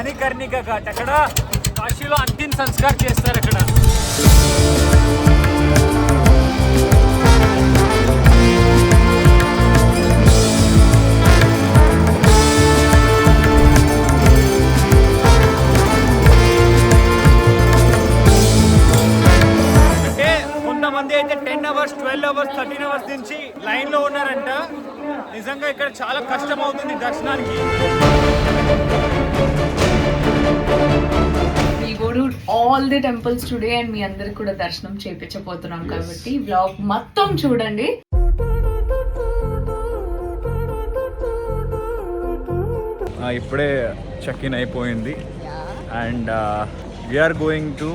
మణికర్ణిక ఘాట్. అక్కడ కాశీలో అంతిమ సంస్కారం చేస్తారు అక్కడ. కొంతమంది అయితే 10 hours 12 hours 13 hours నుంచి లైన్ లో ఉన్నారంట. నిజంగా ఇక్కడ చాలా కష్టం అవుతుంది దర్శనానికి. We go to all the temples today and మీ అందరికి కూడా దర్శనం చేయించబోతున్నాం కాబట్టి వ్లాగ్ మొత్తం చూడండి. ఇప్పుడే చెక్ ఇన్ అయిపోయింది and we are going to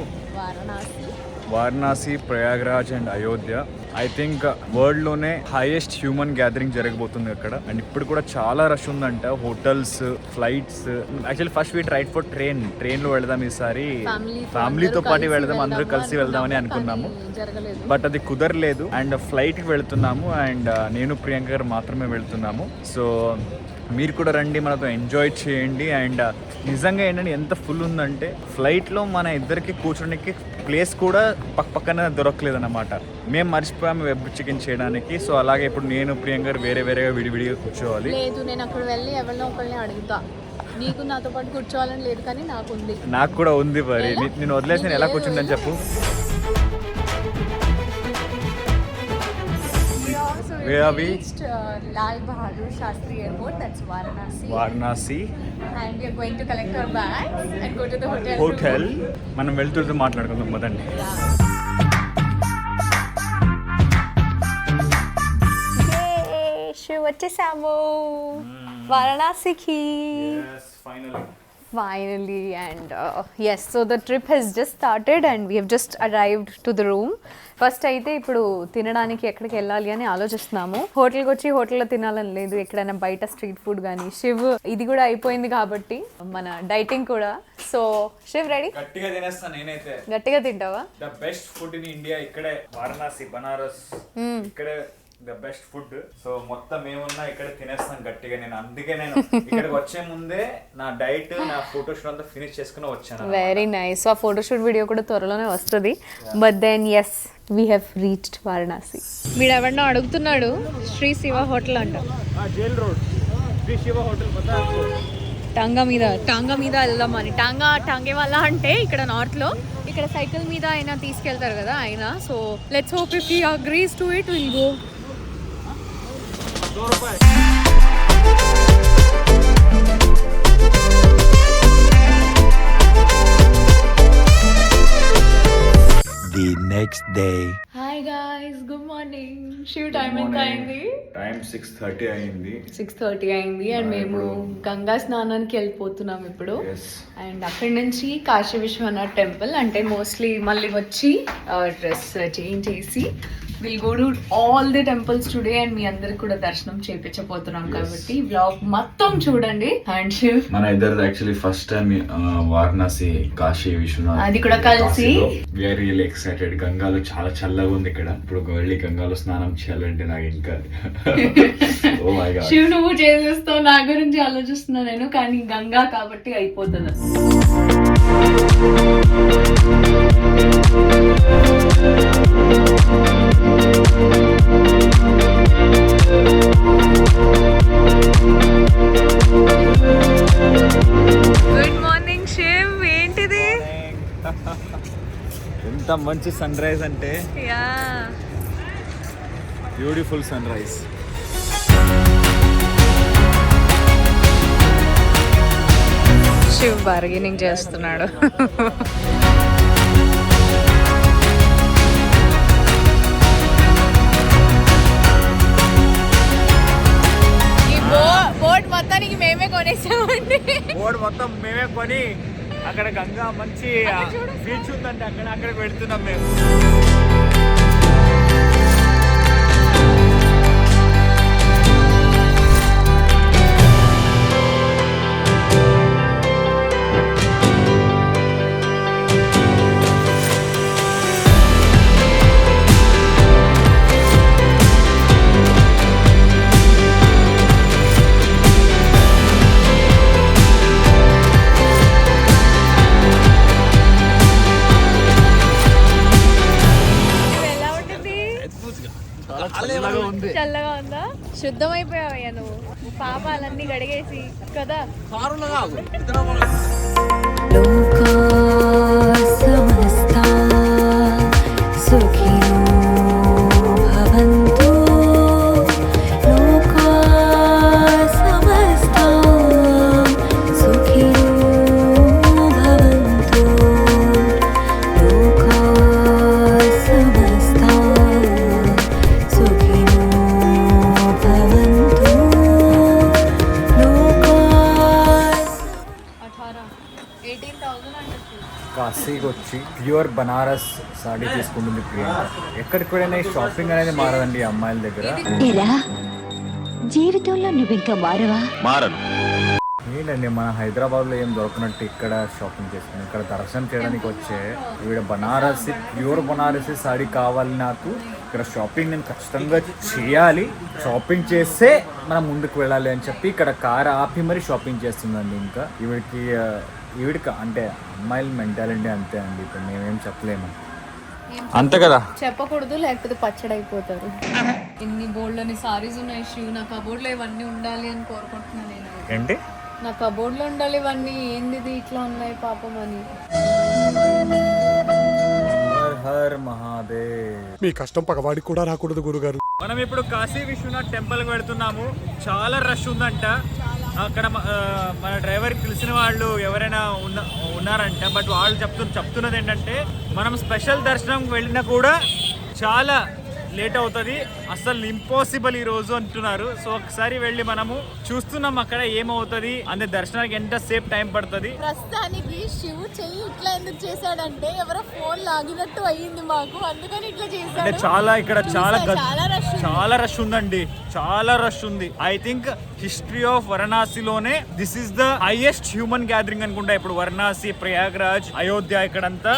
Varanasi, Prayagraj and Ayodhya. I think world లోనే హైయెస్ట్ హ్యూమన్ గ్యాదరింగ్ జరగబోతుంది అక్కడ. అండ్ ఇప్పుడు కూడా చాలా రష్ ఉందంట. Hotels, flights. Actually first we tried for train లో వెళదాం ఈసారి, ఫ్యామిలీతో పాటు వెళదాం, అందరూ కలిసి వెళ్దామని అనుకున్నాము. బట్ అది కుదరలేదు. అండ్ ఫ్లైట్ కి వెళ్తున్నాము అండ్ నేను ప్రియాంక గారు మాత్రమే వెళ్తున్నాము. సో మీరు కూడా రండి, మనతో ఎంజాయ్ చేయండి. అండ్ నిజంగా ఏంటంటే ఎంత ఫుల్ ఉందంటే ఫ్లైట్లో మన ఇద్దరికి కూర్చోడానికి ప్లేస్ కూడా పక్కన దొరకలేదు అన్నమాట. మేము మర్చిపోయాము వెబ్ చికెన్ చేయడానికి. సో అలాగే ఇప్పుడు నేను ప్రియాంక గారు వేరేగా విడివిడిగా కూర్చోవాలి. లేదు, నేను అక్కడ వెళ్ళి ఎవరినో ఒకరిని అడుగుతా. నీకు నాతో పాటు కూర్చోవాలని లేదు కానీ నాకు కూడా ఉంది. మరి నేను వదిలేసి నేను ఎలా కూర్చుందని చెప్పు. Where are we? Lal Bahadur Shastri Airport, that's Varanasi. And we are going to collect our bags and go to the hotel. మనం వెళ్తుంటే మాట్లాడుకుందాం మొదటి. వచ్చేసాము వారణాసికి. Finally and yes, so the trip has just started and we have just arrived to the room. First అయితే ఇప్పుడు తినడానికి ఎక్కడికి వెళ్ళాలి అని ఆలోచిస్తున్నాము. హోటల్కి వచ్చి హోటల్లో తినాలని లేదు, ఎక్కడైనా బయట స్ట్రీట్ ఫుడ్ కానీ. శివ్ ఇది కూడా అయిపోయింది కాబట్టి మన డైటింగ్ కూడా. So Shiv ready? గట్టిగా తినేస్తాను నేనైతే. గట్టిగా తింటావా? The best food in India ఇక్కడే, వారణాసి, బనారస్. ఇక్కడే ద బెస్ట్ ఫుడ్. సో మొత్తం ఏమున్నా ఇక్కడ తినేస్తాను గట్టిగా. నేను అందుకే నేను ఇక్కడికి వచ్చే ముందే నా డైట్, నా ఫోటోషూట్ అంతా ఫినిష్ చేసుకుని వచ్చాను. Very nice. ఆ ఫోటోషూట్ వీడియో కూడా త్వరలోనే వస్తుంది. But then yes, we have reached Varanasi. వీడు ఎవరినో అడుగుతున్నాడు, శ్రీ శివ హోటల్ అంట. Jail road Shri Shiva hotel. Tonga మీద వెళ్దామని. టాంగే వాళ్ళ అంటే ఇక్కడ నార్త్ లో, ఇక్కడ సైకిల్ మీద అయినా తీసుకెళ్తారు కదా ఆయన. So let's hope if he agrees to it will go. The next day. Hi guys, good morning. Shiv time ఎంత అయింది? టైం 6:30 అయింది. 6:30 అయింది అండ్ మేము గంగా స్నానానికి వెళ్ళిపోతున్నాం ఇప్పుడు. అండ్ అక్కడి నుంచి కాశీ విశ్వనాథ్ టెంపుల్. అంటే మోస్ట్లీ మళ్ళీ వచ్చి డ్రెస్ చేంజ్ చేసి will go to all the temples today and మీ అందరికి కూడా దర్శనం చేయించబోతున్నాం కాబట్టి వ్లాగ్ మొత్తం చూడండి. అండ్ శివ్ మన ఇద్దరు actually first time Varanasi, Kashi Vishwanath అది కూడా కలిసి. We are really excited. గంగాలో చాలా చల్లగా ఉంది ఇక్కడ. ఇప్పుడు వెళ్ళి గంగాలో స్నానం చేయాలంటే నాకు ఇంకా ఓ మై గాడ్. శివ్ నువ్వు చేసేస్తావు, నా గురించి ఆలోచిస్తున్నా నేను. కానీ గంగా కాబట్టి అయిపోతుంది. Good morning Shiv. ఏంటిది? ఎంత మంచి సన్ రైజ్ అంటే, beautiful sunrise. Shiv bargaining చేస్తున్నాడు. బోట్ మొత్తానికి మేమే కొనేసామండి. బోట్ మొత్తం మేమే కొని అక్కడ గంగా మంచి బీచ్ ఉందంటే అక్కడికి వెళ్తున్నాం మేము. చల్లగా ఉందా? శుద్ధమైపోయావయ్యా నువ్వు, పాపాలన్నీ గడిగేసి కదా. కాశీకి వచ్చి ప్యూర్ బనారస్ సాడీ తీసుకుంటుంది ప్రియాంక. ఎక్కడికి వెళ్ళినా ఈ షాపింగ్ అనేది మారదండి ఈ అమ్మాయిల దగ్గర. జీవితంలో నువ్వు ఇంకా మారవా? ఏంటండి మన హైదరాబాద్లో ఏం దొరకనట్టు ఇక్కడ షాపింగ్ చేసుకున్నాం. ఇక్కడ దర్శనం చేయడానికి వచ్చే ఈవిడ బనారసి ప్యూర్ బనారసి సాడీ కావాలి నాకు, ఇక్కడ షాపింగ్ నేను ఖచ్చితంగా చేయాలి, షాపింగ్ చేస్తే మనం ముందుకు వెళ్ళాలి అని చెప్పి ఇక్కడ కార్ ఆపి మరి షాపింగ్ చేస్తుందండి. ఇంకా ఈవిడికి అంటే అమ్మాయిల మెంటాలిటీ అంతే అండి, ఇప్పుడు మేమేం చెప్పలేము అంతే కదా. చెప్పకూడదు లేకపోతే పచ్చడి అయిపోతారు. ఇన్ని బోల్డ్ని సారీస్ ఉన్నాయి శివ్, నా కబోర్డ్లో ఇవన్నీ ఉండాలి అని కోరుకుంటున్నాను నేను. ఏంటి నా కబోర్డ్లో ఉండాలి ఇవన్నీ, ఏంది ఇట్లా ఉన్నాయి పాపం అని. Her her Mahadev. మీ కష్టం పగవాడికి కూడా రాకూడదు గురుగారు. మనం ఇప్పుడు కాశీ విశ్వనాథ్ టెంపుల్కి వెళ్తున్నాము. చాలా రష్ ఉందంట అక్కడ. మన డ్రైవర్కి తెలిసిన వాళ్ళు ఎవరైనా ఉన్నారంట. బట్ వాళ్ళు చెప్తున్నది ఏంటంటే మనం స్పెషల్ దర్శనంకి వెళ్ళినా కూడా చాలా లేట్ అవుతుంది, అసలు ఇంపాసిబుల్ ఈ రోజు అంటున్నారు. సో ఒకసారి వెళ్ళి మనము చూస్తున్నాం అక్కడ ఏమవుతుంది, అంటే దర్శనానికి ఎంత సేపు టైం పడుతుంది. ప్రస్తుతానికి శివ్ చెయ్యి ఇట్లా ఎందుకు చేశాడంటే ఎవరో ఫోన్ లాగినట్టు అయ్యింది మాకు, అందుకని ఇట్లా చేశాడు. అంటే చాలా ఇక్కడ చాలా రష్ ఉంది. ఉందండి, చాలా రష్ ఉంది. ఐ థింక్ హిస్టరీ ఆఫ్ వారణాసిలోనే this is the highest human gathering అనుకుంటా. ఇప్పుడు వారణాసి, ప్రయాగ్రాజ్, అయోధ్య ఇక్కడంతా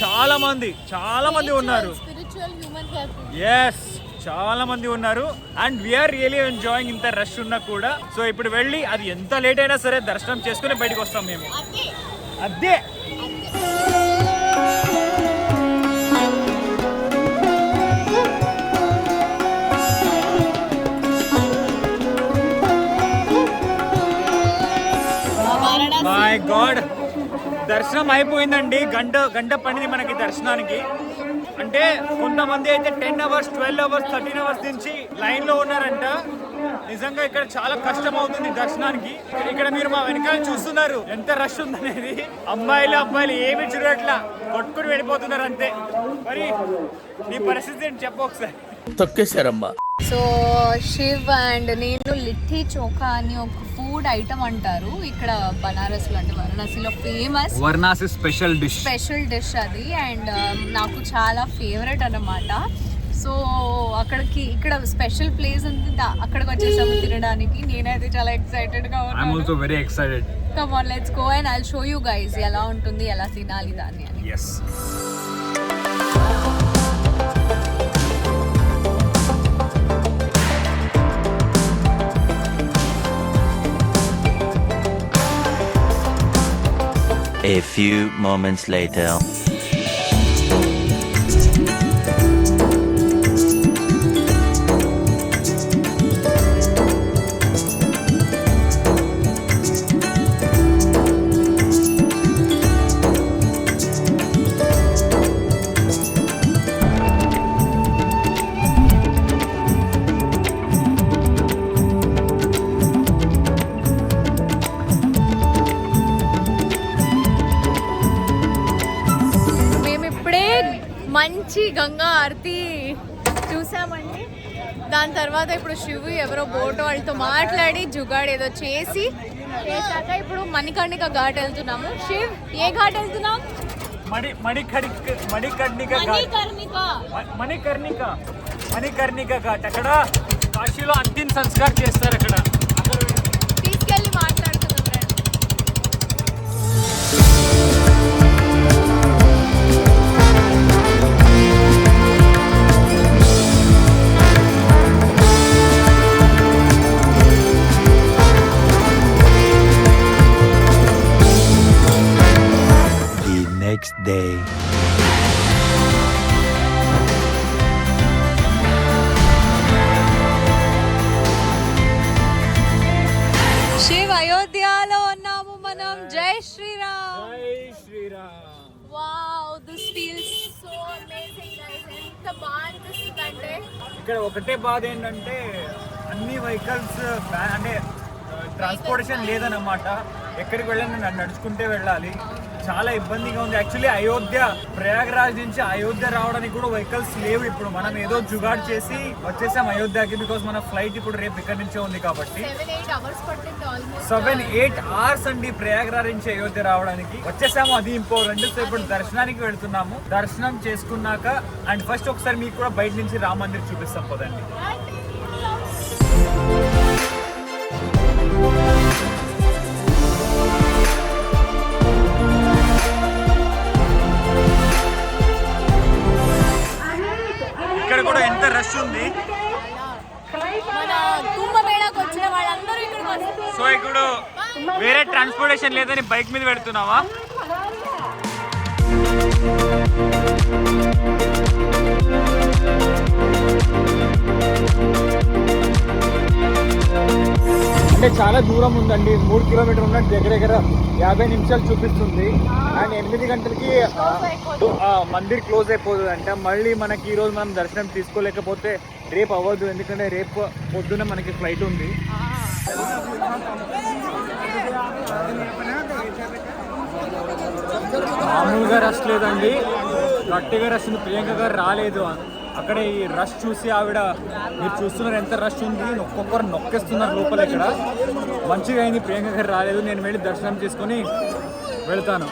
చాలా మంది ఉన్నారు. ఎస్, చాలా మంది ఉన్నారు. అండ్ వీఆర్ రియలీ ఎంజాయింగ్ ఇంత రష్ ఉన్నా కూడా. సో ఇప్పుడు వెళ్ళి అది ఎంత లేట్ అయినా సరే దర్శనం చేసుకుని బయటకు వస్తాం మేము. అదే మై గాడ్, దర్శనం అయిపోయిందండి. గంట పడింది మనకి దర్శనానికి. అంటే కొంతమంది అయితే 10 hours, 12 hours, 13 hours నుంచి లైన్ లో ఉన్నారంట. నిజంగా ఇక్కడ చాలా కష్టం అవుతుంది దర్శనానికి. ఇక్కడ మీరు మా వెనకాల చూస్తున్నారు ఎంత రష్ ఉందనేది. అబ్బాయిలు ఏమి చూడట్లా, కొట్టుకుని వెళ్ళిపోతున్నారు అంతే. మరి నీ పరిస్థితి ఏంటి చెప్పు ఒకసారి. తొక్కేశారమ్మా. సో శివ్ అండ్ నేను లిట్టి చోఖా అని ఒక ఫుడ్ ఐటమ్ అంటారు ఇక్కడ బనారస్లో, అంటే వారణాసిలో ఫేమస్ వారణాసి స్పెషల్ డిష్ అది. అండ్ నాకు చాలా ఫేవరెట్ అన్నమాట. సో ఇక్కడ స్పెషల్ ప్లేస్ ఉంది, అక్కడికి వచ్చేసాము తినడానికి. నేనైతే చాలా ఎక్సైటెడ్గా ఉన్నాను. Come on, let's go and I'll show you guys ఎలా ఉంటుంది, ఎలా తినాలి దాన్ని అని. A few moments later. మంచి గంగా ఆరతి చూసామండి. దాని తర్వాత ఇప్పుడు శివు ఎవరో బోట్ వాళ్ళతో మాట్లాడి జుగాడు ఏదో చేశాక ఇప్పుడు మణికర్ణిక ఘాట్ వెళ్తున్నాము. శివ్, ఏ ఘాట్ వెళ్తున్నాం? మణికర్ణిక ఘాట్. అక్కడ కాశీలో అంతిమ సంస్కారం చేస్తారు. అక్కడ తీసుకెళ్ళి మాట్లాడుతున్నాం. Next day. జై శ్రీరామ్. జై Shri Ram. Wow, this feels so amazing guys. ఎంత బాగా అనిపిస్తుందంటే ఇక్కడ ఒకటే బాధ ఏంటంటే అన్ని వెహికల్స్ అంటే ట్రాన్స్పోర్టేషన్ లేదన్నమాట. ఎక్కడికి వెళ్ళాలి నడుచుకుంటే వెళ్ళాలి. చాలా ఇబ్బందిగా ఉంది. యాక్చువల్లీ అయోధ్య ప్రయాగరాజ్ నుంచి అయోధ్య రావడానికి కూడా వెహికల్స్ లేవు. ఇప్పుడు మనం ఏదో జుగాడ్ చేసి వచ్చేసాం అయోధ్యకి. బికాస్ మన ఫ్లైట్ ఇప్పుడు రేపు ఇక్కడ నుంచే ఉంది కాబట్టి 7-8 అవర్స్ పట్టింది ఆల్మోస్ట్. 7-8 hours అండి ప్రయాగరాజ్ నుంచి అయోధ్య రావడానికి. వచ్చేసాము, అది ఇంపార్టెంట్. సో ఇప్పుడు దర్శనానికి వెళ్తున్నాము. దర్శనం చేసుకున్నాక అండ్ ఫస్ట్ ఒకసారి మీకు కూడా బయట నుంచి రామ మందిర్ చూపిస్తాం పోదండి. ఇక్కడ కూడా ఎంత రష్ ఉంది. మన కుంభమేళాకి వచ్చిన వాళ్ళందరూ ఇక్కడికి వస్తారు. సో ఇప్పుడు వేరే ట్రాన్స్పోర్టేషన్ లేదని బైక్ మీద పెడుతున్నావా? అంటే చాలా దూరం ఉందండి. 3 కిలోమీటర్ ఉన్నట్టు దగ్గర దగ్గర 50 నిమిషాలు చూపిస్తుంది. అండ్ 8 గంటలకి మందిర్ క్లోజ్ అయిపోతుంది అంట. మళ్ళీ మనకి ఈరోజు మనం దర్శనం తీసుకోలేకపోతే రేపు అవ్వదు, ఎందుకంటే రేపు పొద్దున్న మనకి ఫ్లైట్ ఉంది. మామూలుగా రష్ లేదండి, గట్టిగా రష్ ఉంది. ప్రియాంక గారు రాలేదు. అక్కడ ఈ రష్ చూసి ఆవిడ, మీరు చూస్తున్నారు ఎంత రష్ ఉంది, ఒక్కొక్కరు నొక్కేస్తున్నారు లోపల. ఇక్కడ మంచిగా అయింది, ప్రియాంక గారు రాలేదు. నేను వెళ్ళి దర్శనం చేసుకొని వెళ్తాను.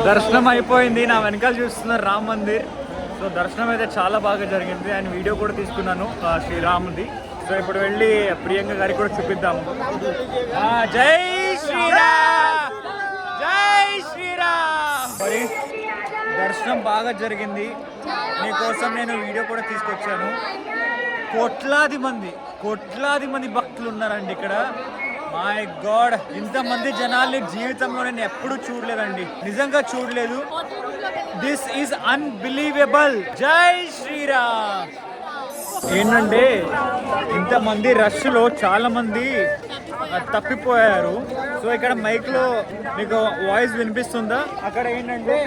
దర్శనం అయిపోయింది. నా వెనకాల చూస్తున్నారు రామ్ మందిర్. సో దర్శనం అయితే చాలా బాగా జరిగింది. అండ్ వీడియో కూడా తీసుకున్నాను శ్రీరాముది. సో ఇప్పుడు వెళ్ళి ప్రియాంక గారికి కూడా చూపిద్దాము. జై శ్రీరామ్, జై శ్రీరామ్. మరి దర్శనం బాగా జరిగింది. మీకోసం నేను వీడియో కూడా తీసుకొచ్చాను. కోట్లాది మంది భక్తులు ఉన్నారండి ఇక్కడ. మై గాడ్, ఇంతమంది జనాల్ని జీవితంలో నేను ఎప్పుడు చూడలేదండి, నిజంగా చూడలేదు. This is unbelievable. జై శ్రీరామ్. ఏంటంటే ఇంతమంది రష్ లో చాలా మంది తప్పిపోయారు. సో ఇక్కడ మైక్ లో మీకు వాయిస్ వినిపిస్తుందా? అక్కడ ఏంటంటే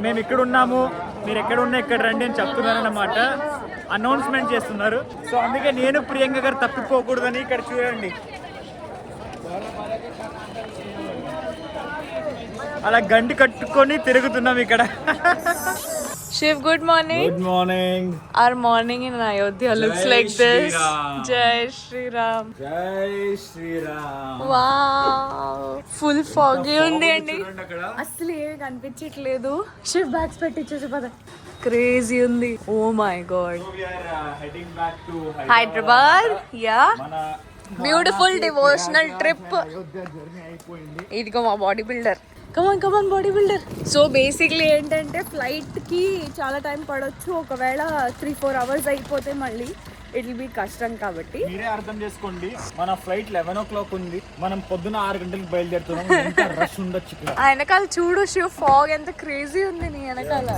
మేము ఇక్కడ ఉన్నాము, మీరు ఎక్కడ ఉన్నా ఇక్కడ రండి అని చెప్తున్నారు అన్నమాట. అనౌన్స్మెంట్ చేస్తున్నారు. సో అందుకే నేను ప్రియాంక గారు తప్పిపోకూడదని ఇక్కడ చూడండి అలా గంటి కట్టుకొని తిరుగుతున్నాం ఇక్కడ. Shiv, good morning. Good morning. Our morning in Ayodhya looks like this. Jai Shri Ram. జై శ్రీరామ్. Wow, full foggy ఉంది అండి. చూడండి అక్కడ. అసలు ఏమి కనిపించట్లేదు. షివ్ బ్యాగ్స్ పెట్టించేసి పద. క్రేజీ ఉంది. Oh my God. So we are heading back to Hyderabad. Yeah, మన beautiful devotional trip. Ayodhya journey అయిపోయింది. ఇదిగో మా body builder. Come on body builder. So basically ఏంటంటే ఫ్లైట్కి చాలా టైం పడవచ్చు. ఒకవేళ 3-4 hours అయిపోతే మళ్ళీ ఇట్ విల్ బి కష్టం. కాబట్టి మీరే అర్థం చేసుకోండి, మన ఫ్లైట్ 11 o'clock ఉంది. మనం పొద్దున 6 గంటలకు బయలుదేరుతున్నాం. ఎంత రష్ ఉండొచ్చు ఇక్కడ. ఆ వెనకాల చూడు శివ్, ఫాగ్ ఎంత క్రేజీ ఉంది నీ వెనకాల.